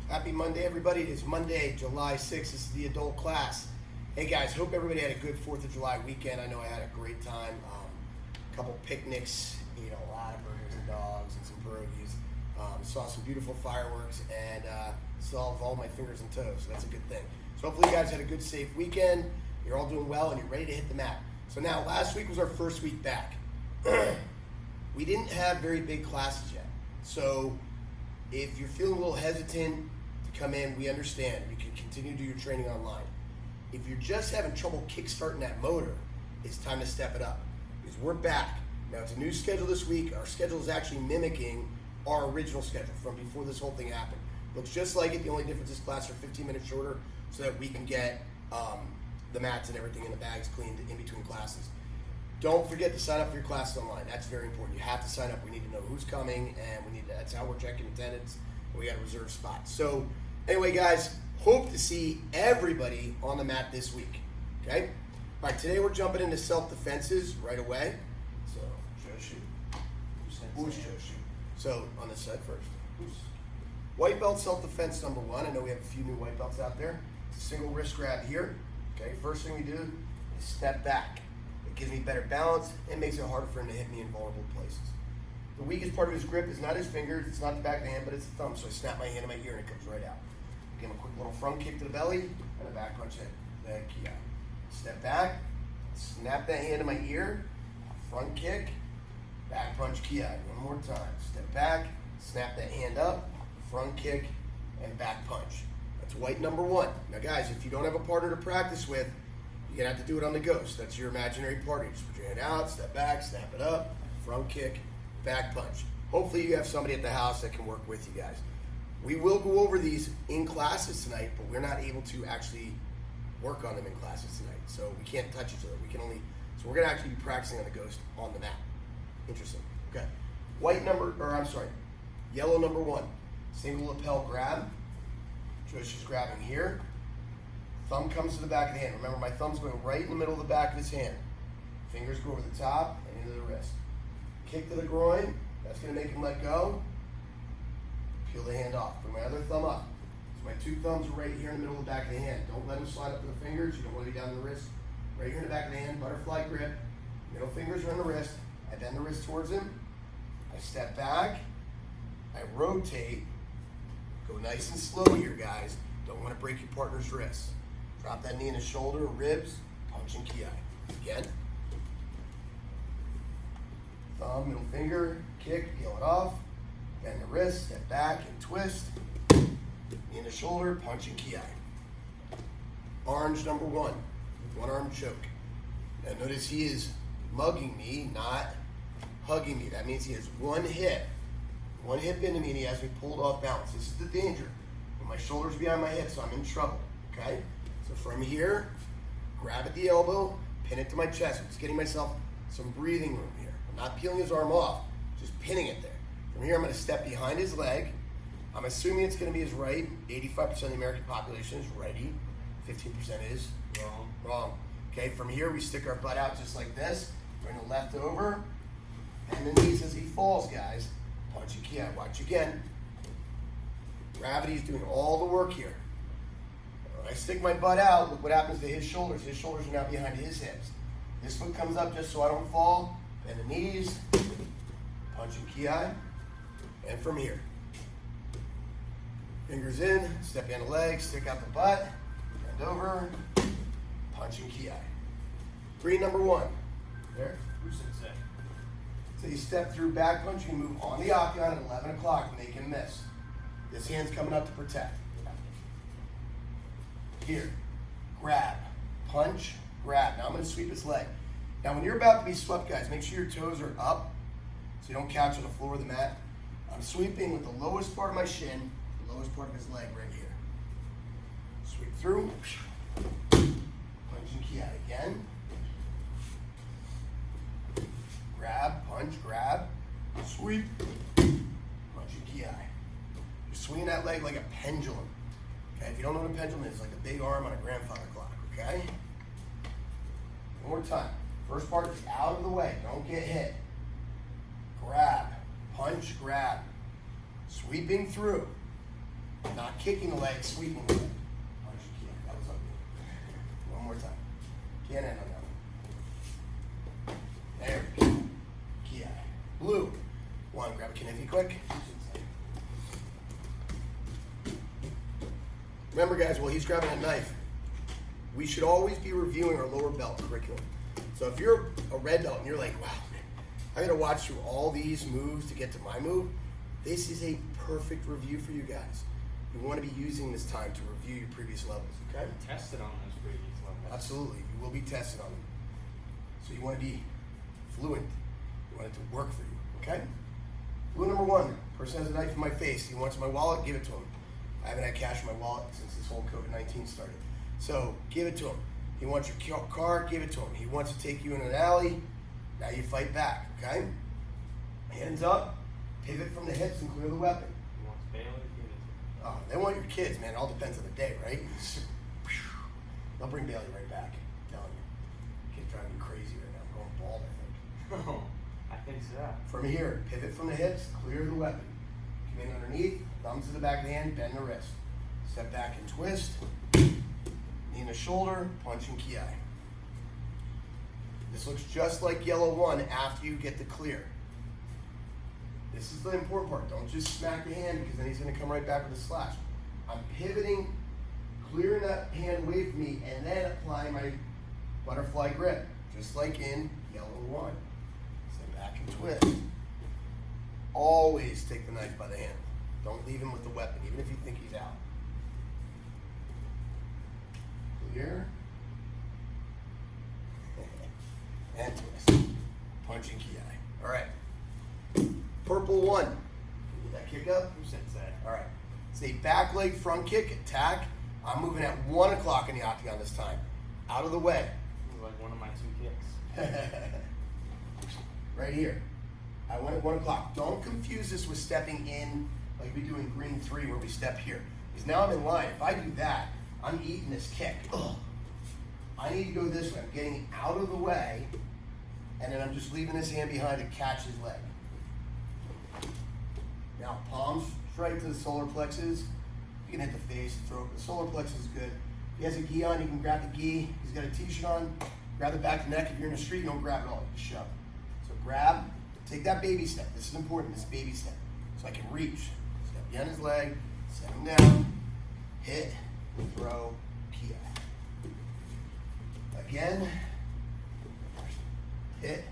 Happy Monday, everybody. It is Monday, July 6th. This is the adult class. Hey, guys, hope everybody had a good 4th of July weekend. I know I had a great time. A couple picnics, a lot of burgers and dogs and some pierogies. Saw some beautiful fireworks and saw all my fingers and toes, so that's a good thing. So hopefully you guys had a good, safe weekend. You're all doing well and you're ready to hit the mat. So now, last week was our first week back. We didn't have very big classes yet. So if you're feeling a little hesitant to come in, we understand. You can continue to do your training online. If you're just having trouble kickstarting that motor, it's time to step it up because we're back. Now, it's a new schedule this week. Our schedule is actually mimicking our original schedule from before this whole thing happened. Looks just like it. The only difference is classes are 15 minutes shorter so that we can get the mats and everything in the bags cleaned in between classes. Don't forget to sign up for your classes online. That's very important. You have to sign up. We need to know who's coming, and that's how we're checking attendance. We got to reserve spots. So anyway, guys, hope to see everybody on the mat this week. Okay? All right, today we're jumping into self-defenses right away. So, Joshu. Who's Joshu? So, on this side first. White belt self-defense number 1. I know we have a few new white belts out there. It's a single wrist grab here. Okay, first thing we do is step back. It gives me better balance and makes it harder for him to hit me in vulnerable places. The weakest part of his grip is not his fingers, it's not the back of the hand, but it's the thumb. So I snap my hand in my ear and it comes right out. Give him a quick little front kick to the belly and a back punch hit. Then kia. Step back, snap that hand in my ear, front kick, back punch kia. One more time. Step back, snap that hand up, front kick, and back punch. That's white number 1. Now guys, if you don't have a partner to practice with, you're gonna have to do it on the ghost. That's your imaginary partner. Just put your hand out, step back, snap it up, front kick, back punch. Hopefully you have somebody at the house that can work with you guys. We will go over these in classes tonight, but we're not able to actually work on them in classes tonight. So we can't touch each other. So we're gonna actually be practicing on the ghost on the mat. Interesting. Okay. Yellow number 1. Single lapel grab. Josh is grabbing here. Thumb comes to the back of the hand. Remember, my thumb's going right in the middle of the back of his hand. Fingers go over the top and into the wrist. Kick to the groin. That's going to make him let go. Peel the hand off. Bring my other thumb up. So my 2 thumbs are right here in the middle of the back of the hand. Don't let him slide up to the fingers. You don't want to be down the wrist. Right here in the back of the hand. Butterfly grip. Middle fingers are on the wrist. I bend the wrist towards him. I step back. I rotate. Go nice and slow here, guys. Don't want to break your partner's wrist. Drop that knee in his shoulder, ribs, punch and ki. Again. Thumb, middle finger, kick, peel it off. Bend the wrist, step back and twist. Knee in the shoulder, punch and ki. Orange number 1. 1 arm choke. Now notice he is mugging me, not hugging me. That means he has one hip into me and he has me pulled off balance. This is the danger. When my shoulder's behind my hips, so I'm in trouble, okay? So from here, grab at the elbow, pin it to my chest. I'm just getting myself some breathing room here. I'm not peeling his arm off, just pinning it there. From here, I'm gonna step behind his leg. I'm assuming it's gonna be his right. 85% of the American population is righty. 15% is wrong. Okay, from here, we stick our butt out just like this. Bring the left over, and the knees as he falls, guys. Punch and ki. Watch again. Gravity is doing all the work here. When I stick my butt out, look what happens to his shoulders. His shoulders are now behind his hips. This foot comes up just so I don't fall. Bend the knees. Punch and ki. And from here. Fingers in. Step behind the legs. Stick out the butt. Bend over. Punch and ki. Green number 1. There. So you step through back punch, you move on the octagon at 11 o'clock, make him miss. This hand's coming up to protect. Here, grab, punch, grab. Now I'm gonna sweep his leg. Now when you're about to be swept, guys, make sure your toes are up so you don't catch on the floor of the mat. I'm sweeping with the lowest part of my shin, the lowest part of his leg right here. Sweep through, punch and ki again. Grab, punch, grab, sweep, punch and ki. You're swinging that leg like a pendulum. Okay, if you don't know what a pendulum is, it's like a big arm on a grandfather clock, okay? One more time. First part is out of the way, don't get hit. Grab, punch, grab. Sweeping through. Not kicking the leg, sweeping the leg. Punch your Ki. That was ugly. One more time. Can't end on that one. There we go. Ki. Blue. One, grab a Kniffy quick. Remember guys, while he's grabbing a knife, we should always be reviewing our lower belt curriculum. So if you're a red belt and you're like, wow, man, I gotta watch through all these moves to get to my move, this is a perfect review for you guys. You wanna be using this time to review your previous levels, okay? Tested on those previous levels. Absolutely, you will be tested on them. So you wanna be fluent. You want it to work for you, okay? Rule number one, person has a knife in my face. He wants my wallet, give it to him. I haven't had cash in my wallet since this whole COVID-19 started. So give it to him. He wants your car, give it to him. He wants to take you in an alley, now you fight back, okay? Hands up, pivot from the hips and clear the weapon. He wants Bailey, give it to him. Oh, they want your kids, man. It all depends on the day, right? They'll bring Bailey right back, I'm telling you. Kid's driving me crazy right now. I'm going bald, I think. Oh, I think so. From here, pivot from the hips, clear the weapon. Come in underneath, thumbs to the back of the hand, bend the wrist. Step back and twist. Knee in the shoulder, punch and Ki. This looks just like yellow one after you get the clear. This is the important part. Don't just smack the hand because then he's going to come right back with a slash. I'm pivoting, clearing that hand away from me, and then applying my butterfly grip, just like in yellow one. Step back and twist. Always take the knife by the hand. Don't leave him with the weapon, even if you think he's out. Clear. And twist. Punch and Ki. All right. Purple one. Get that kick up. Who said that? All right. It's a back leg front kick attack. I'm moving at 1 o'clock in the octagon this time. Out of the way. This is like one of my 2 kicks. Right here. I went at 1 o'clock. Don't confuse this with stepping in like we do in green 3 where we step here. Because now I'm in line. If I do that, I'm eating this kick. Ugh. I need to go this way. I'm getting out of the way, and then I'm just leaving his hand behind to catch his leg. Now palms straight to the solar plexus. You can hit the face, throat. The solar plexus is good. If he has a gi on, you can grab the gi. He's got a t-shirt on. Grab the back of the neck. If you're in the street, don't grab it all. Just shove. So grab. Take that baby step. This is important, this baby step. So I can reach. Step behind his leg, set him down, hit, throw, Ki. Again, hit,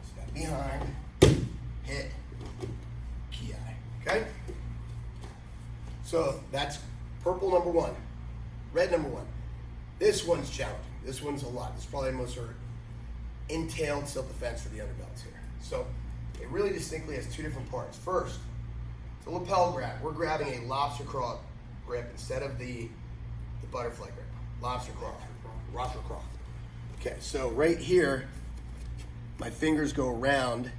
step behind, hit, Ki. Okay? So that's purple number one. Red number one. This one's challenging. This one's a lot. This is probably the most entailed self-defense for the underbelts here. So it really distinctly has 2 different parts. First, it's a lapel grab. We're grabbing a lobster claw grip instead of the butterfly grip. Lobster claw. Lobster claw. Okay, so right here, my fingers go around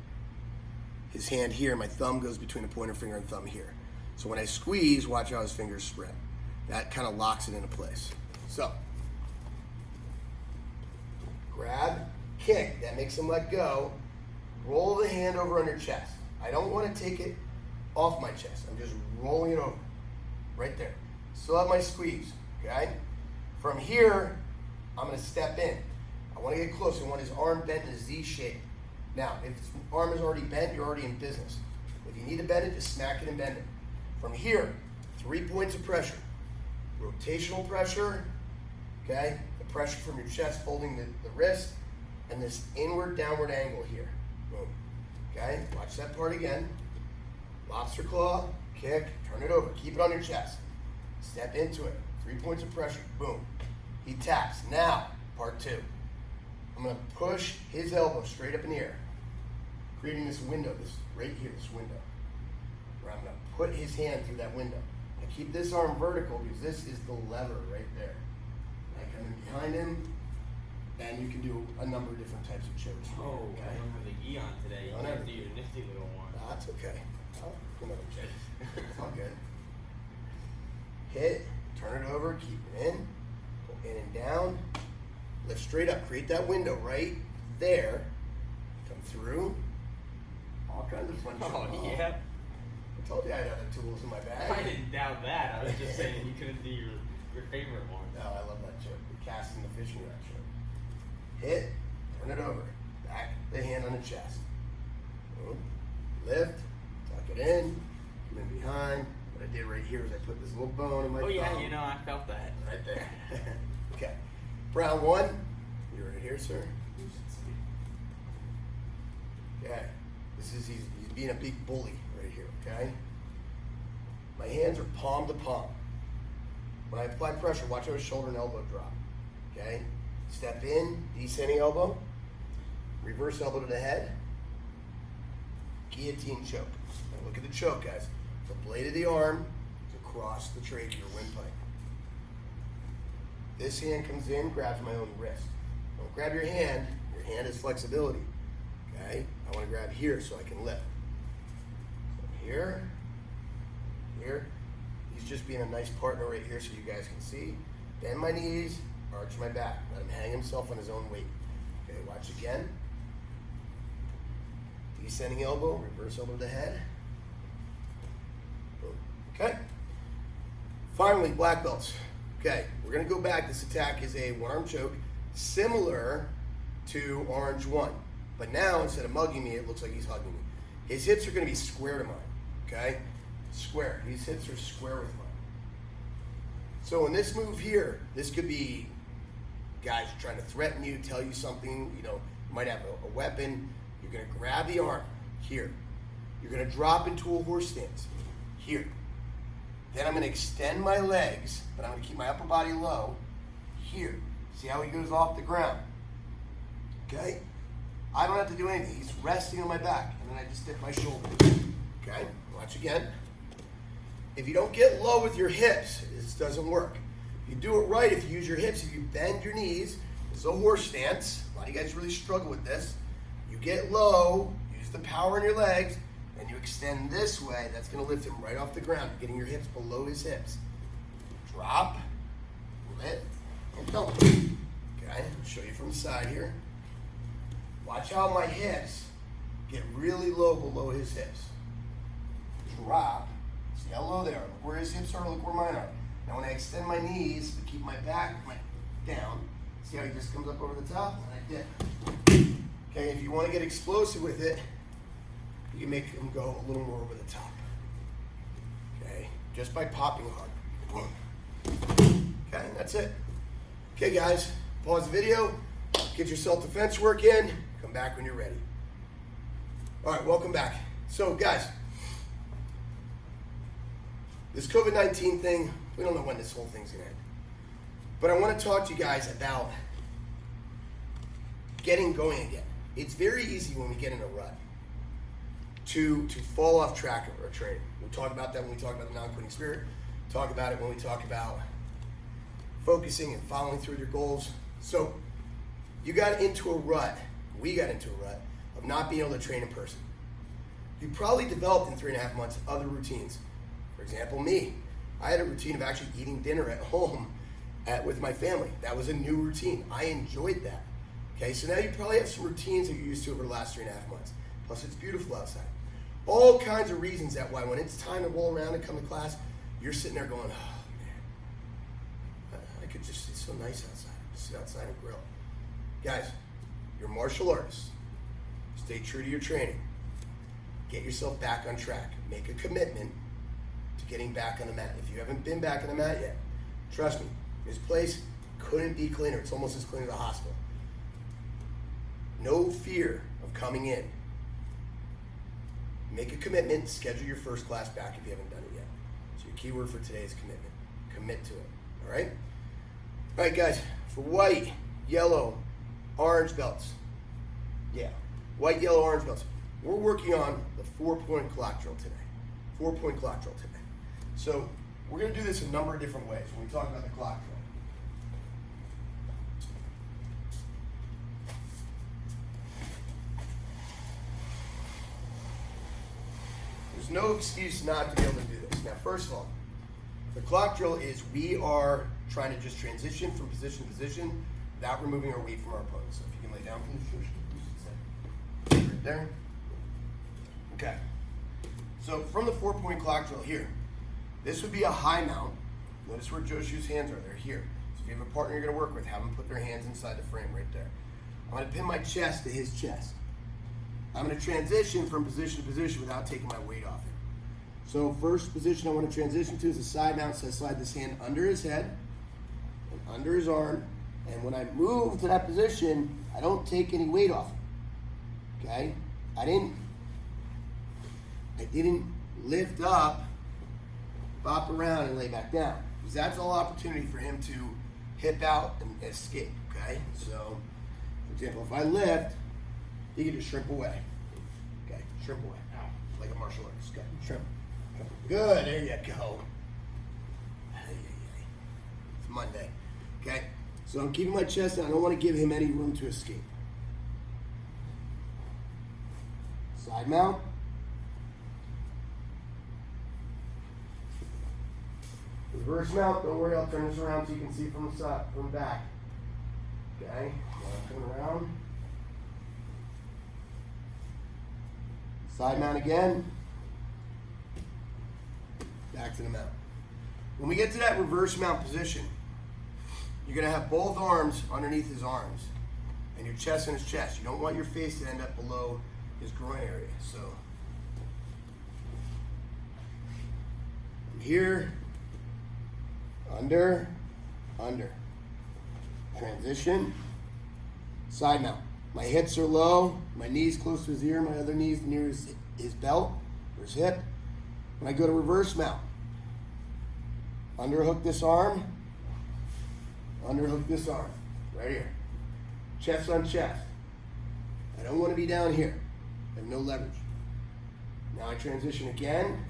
his hand here. My thumb goes between the pointer finger and thumb here. So when I squeeze, watch how his fingers spread. That kind of locks it into place. So, grab, kick, that makes him let go. Roll the hand over on your chest. I don't want to take it off my chest. I'm just rolling it over. Right there. Still have my squeeze, okay? From here, I'm going to step in. I want to get close. I want his arm bent in a Z shape. Now, if his arm is already bent, you're already in business. If you need to bend it, just smack it and bend it. From here, 3 points of pressure. Rotational pressure, okay? The pressure from your chest folding the wrist, and this inward downward angle here. Boom. Okay? Watch that part again. Lobster claw, kick, turn it over. Keep it on your chest. Step into it. 3 points of pressure. Boom. He taps. Now, part 2. I'm going to push his elbow straight up in the air, creating this window, this right here, this window, where I'm going to put his hand through that window. I keep this arm vertical because this is the lever right there. I come in behind him, and you can do a number of different types of chokes. Oh, okay? I don't have the gi on today. You Don't have have to do your nifty little one. That's okay. It's all good. Hit, turn it over, keep it in, pull in and down, lift straight up, create that window right there, come through, all kinds of fun. Oh, shit. yeah. I told you I had other tools in my bag. I didn't doubt out that. I was just saying you couldn't do your favorite one. No, I love that choke. The casting the fishing rod choke. Hit, turn it over. Back the hand on the chest. Boom. Lift, tuck it in, come in behind. What I did right here is I put this little bone in my Oh yeah, thumb. you know, I felt that. Right there. Okay. Round one. You're right here, sir. Okay. He's being a big bully right here, okay? My hands are palm to palm. When I apply pressure, watch how his shoulder and elbow drop. Okay? Step in, descending elbow, reverse elbow to the head, guillotine choke. Now look at the choke, guys. The blade of the arm is across the trachea or windpipe. This hand comes in, grabs my own wrist. Don't grab your hand has flexibility. Okay? I want to grab here so I can lift. So here, here. He's just being a nice partner right here so you guys can see. Bend my knees, arch my back. Let him hang himself on his own weight. Okay, watch again. Descending elbow, reverse elbow to the head. Boom. Okay. Finally, black belts. Okay, we're gonna go back. This attack is a one-arm choke, similar to Orange 1. But now, instead of mugging me, it looks like he's hugging me. His hips are gonna be square to mine, okay? Square, these hips are square with mine. So in this move here, this could be guys trying to threaten you, tell you something, you know, you might have a weapon. You're gonna grab the arm, here. You're gonna drop into a horse stance, here. Then I'm gonna extend my legs, but I'm gonna keep my upper body low, here. See how he goes off the ground, okay? I don't have to do anything. He's resting on my back, and then I just dip my shoulder. Okay, watch again. If you don't get low with your hips, this doesn't work. If you do it right, if you use your hips, if you bend your knees, this is a horse stance. A lot of you guys really struggle with this. You get low, use the power in your legs, and you extend this way. That's gonna lift him right off the ground. You're getting your hips below his hips. Drop, lift, and dump. Okay, I'll show you from the side here. Watch how my hips get really low below his hips. Drop. See how low they are. Look where his hips are, look where mine are. Now when I extend my knees to keep my back down, see how he just comes up over the top? And I dip. Okay, if you want to get explosive with it, you can make him go a little more over the top. Okay, just by popping hard. Okay, that's it. Okay guys, pause the video, get your self-defense work in, come back when you're ready. All right, welcome back. So guys, this COVID-19 thing, we don't know when this whole thing's gonna end. But I wanna talk to you guys about getting going again. It's very easy when we get in a rut to fall off track of our training. We talk about that when we talk about the non-quitting spirit. Talk about it when we talk about focusing and following through your goals. So you got into a rut, we got into a rut of not being able to train in person. You probably developed in 3.5 months other routines. For example, me, I had a routine of actually eating dinner at home with my family. That was a new routine. I enjoyed that. Okay, so now you probably have some routines that you're used to over the last 3.5 months. Plus it's beautiful outside. All kinds of reasons that why when it's time to roll around and come to class, you're sitting there going, oh man, I could just, it's so nice outside. Just sit outside and grill. Guys, you're martial artists. Stay true to your training. Get yourself back on track. Make a commitment to getting back on the mat. If you haven't been back on the mat yet, trust me, this place couldn't be cleaner. It's almost as clean as a hospital. No fear of coming in. Make a commitment, schedule your first class back if you haven't done it yet. So your keyword for today is commitment. Commit to it, all right? All right, guys, for white, yellow, orange belts. Yeah, white, yellow, orange belts. We're working on the 4-point clock drill today. 4-point clock drill today. So we're gonna do this a number of different ways when we talk about the clock drill. There's no excuse not to be able to do this. Now, first of all, the clock drill is we are trying to just transition from position to position without removing our weight from our opponent. So if you can lay down, please. Right there. Okay. So from the 4-point clock drill here, This would be a high mount. Notice where Joshua's hands are. They're here. So if you have a partner you're going to work with, have them put their hands inside the frame right there. I'm going to pin my chest to his chest. I'm going to transition from position to position without taking my weight off it. So first position I want to transition to is a side mount. So I slide this hand under his head and under his arm. And when I move to that position, I don't take any weight off it. Okay? I didn't lift up, bop around, and lay back down. Because that's all opportunity for him to hip out and escape. Okay? So, for example, if I lift, he can just shrimp away. Okay? Shrimp away. Ow. Like a martial artist. Okay? Shrimp. Good. There you go. It's Monday. Okay? So I'm keeping my chest down. I don't want to give him any room to escape. Side mount. Reverse mount. Don't worry, I'll turn this around so you can see from the side, from the back. Okay, now turn around. Side mount again. Back to the mount. When we get to that reverse mount position, you're going to have both arms underneath his arms and your chest on his chest. You don't want your face to end up below his groin area. So from here, under, transition, side mount. My hips are low, my knees close to his ear, my other knees near his belt or his hip. When I go to reverse mount, underhook this arm, underhook this arm, right here. Chest on chest. I don't want to be down here. I have no leverage. Now I transition again.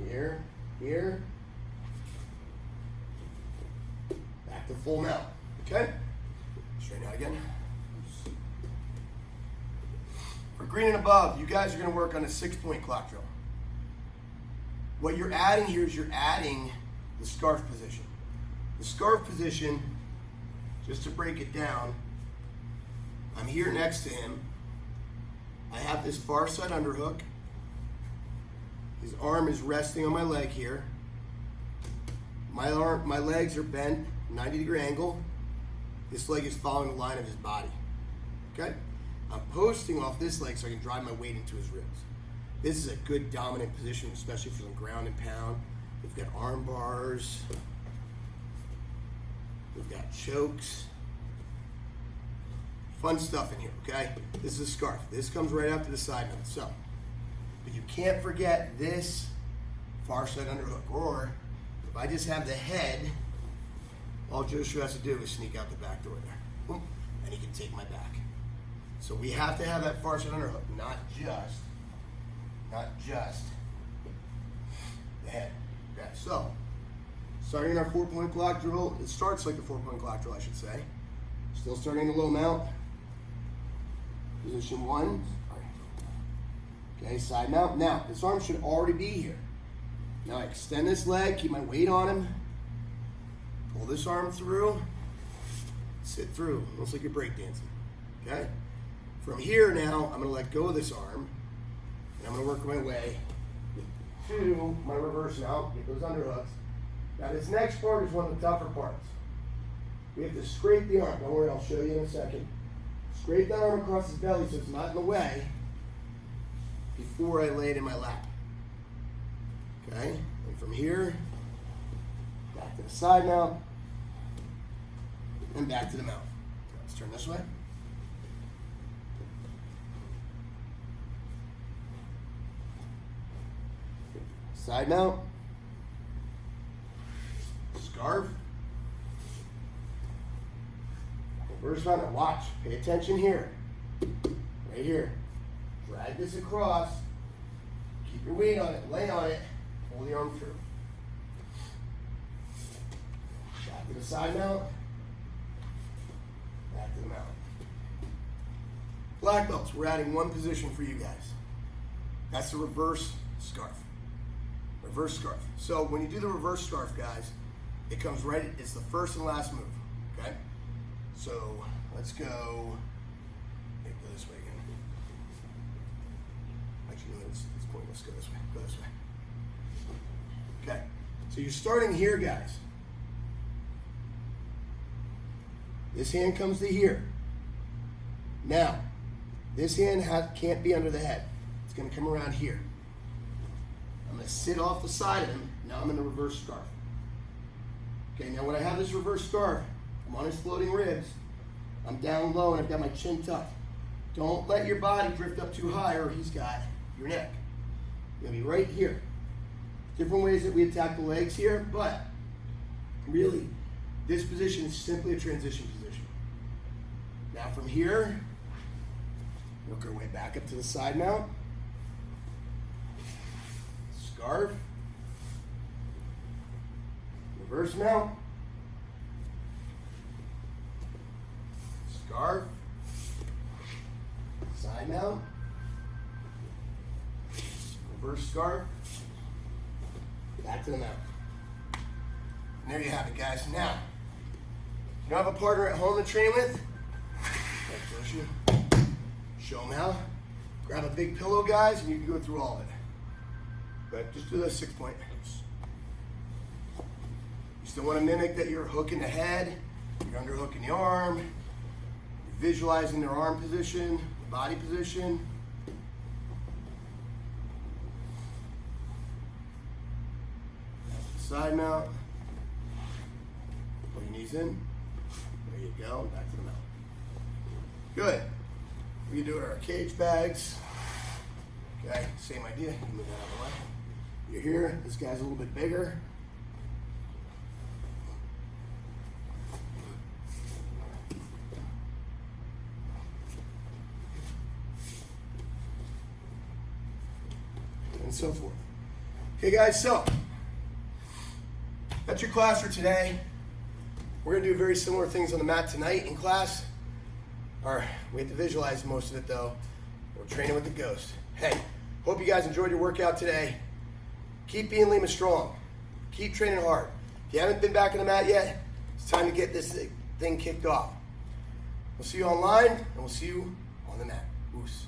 Here, here. Back to full mount. Okay? Straighten out again. For green and above, you guys are going to work on a 6-point clock drill. What you're adding here is you're adding the scarf position. The scarf position, just to break it down, I'm here next to him. I have this far side underhook. His arm is resting on my leg here. My legs are bent 90-degree angle. This leg is following the line of his body. Okay? I'm posting off this leg so I can drive my weight into his ribs. This is a good dominant position, especially for some ground and pound. We've got arm bars. We've got chokes. Fun stuff in here, okay? This is a scarf. This comes right after the side mount. So, but you can't forget this far side underhook. Or if I just have the head, all Joshua has to do is sneak out the back door there. Boom, and he can take my back. So we have to have that far side underhook, not just the head. Okay, so starting our 4-point clock drill, it starts like the 4-point clock drill, I should say. Still starting the low mount. Position 1. Okay, side mount. Now, this arm should already be here. Now I extend this leg, keep my weight on him. Pull this arm through. Sit through, almost like you're breakdancing. Okay? From here now, I'm going to let go of this arm. And I'm going to work my way to my reverse mount, get those underhooks. Now this next part is one of the tougher parts. We have to scrape the arm. Don't worry, I'll show you in a second. Scrape that arm across his belly so it's not in the way before I lay it in my lap. Okay? And from here, back to the side mount, and back to the mount. Let's turn this way. Side mount. Scarf. Reverse mount. Now watch. Pay attention here. Right here. Drag this across. Keep your weight on it. Lay on it. Pull the arm through. Back to the side mount. Back to the mount. Black belts. We're adding one position for you guys. That's the reverse scarf. Reverse scarf. So when you do the reverse scarf, guys, it comes right, it's the first and last move, okay? So let's go, go this way again. Actually, no, it's pointless, go this way, go this way. So you're starting here, guys. This hand comes to here. Now, this hand can't be under the head. It's going to come around here. I'm going to sit off the side of him. Now I'm in the reverse scarf. Okay, now when I have this reverse scarf, I'm on his floating ribs. I'm down low and I've got my chin tucked. Don't let your body drift up too high or he's got your neck. You're going to be right here. Different ways that we attack the legs here, but really, this position is simply a transition position. Now from here, work our way back up to the side mount. Scarf. Reverse mount. Scarf. Side mount. Reverse scarf. Back to the mount. And there you have it, guys. Now, if you don't have a partner at home to train with, show them how. Grab a big pillow, guys, and you can go through all of it. But just do those 6-point moves. You still want to mimic that you're hooking the head, you're underhooking the arm, you're visualizing their arm position, body position. Side mount. Pull your knees in. There you go. Back to the mount. Good. We can do it with our cage bags. Okay, same idea. You move that out of the way. You're here. This guy's a little bit bigger. And so forth. Okay, guys, so that's your class for today. We're going to do very similar things on the mat tonight in class. We have to visualize most of it though. We're training with the Ghost. Hey, hope you guys enjoyed your workout today. Keep being Lima strong. Keep training hard. If you haven't been back in the mat yet, it's time to get this thing kicked off. We'll see you online and we'll see you on the mat. Oos.